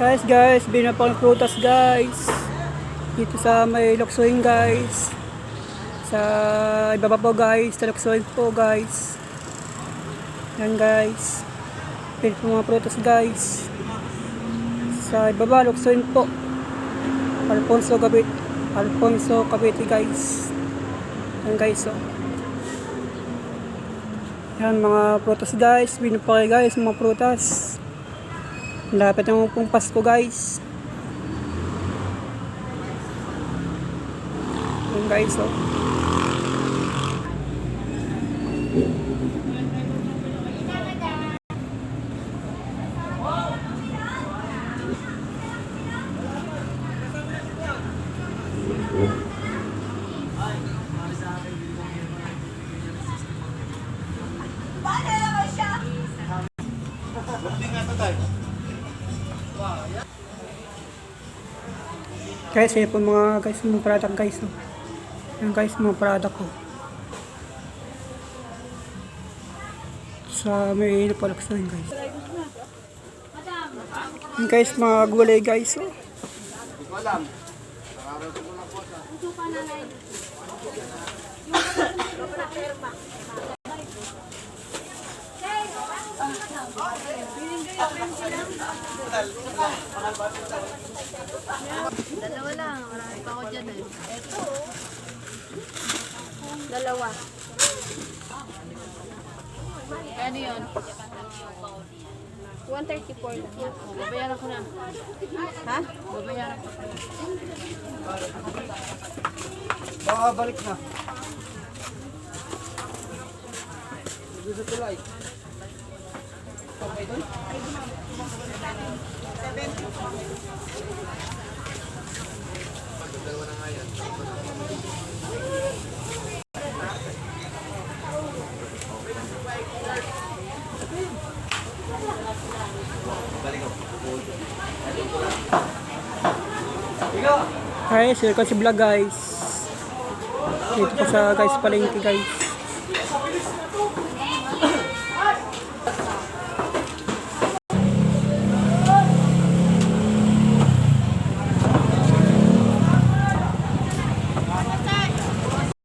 Guys, bili na po ng prutas guys. Dito sa may Luksuin guys. Sa ibaba po guys, sa Luksuin po guys. Yan guys. Bili po mga prutas guys. Sa ibaba, Luksuin po. Alfonso Cavite guys. Yan guys oh. Yan mga prutas guys. Bili po kayo guys mga prutas. Lapit naman pong Pasko guys. Yung guys oh. Guys, yan po mga guys, mga product guys oh. Yan guys, mga product ko. Sa may Luksuin guys. Yan guys, mga gulay guys oh. Dalawa lang, marami pa ako dyan eh. Ito. Dalawa. Kano yun? 134 lang. Babayaran ko na. Ha? Babayaran ko. Baka balik na. Dito sa tulay. Okay doon? 70. Dalawa na nga yan. Guys, welcome si vlog guys. Dito po sa guys palengke guys.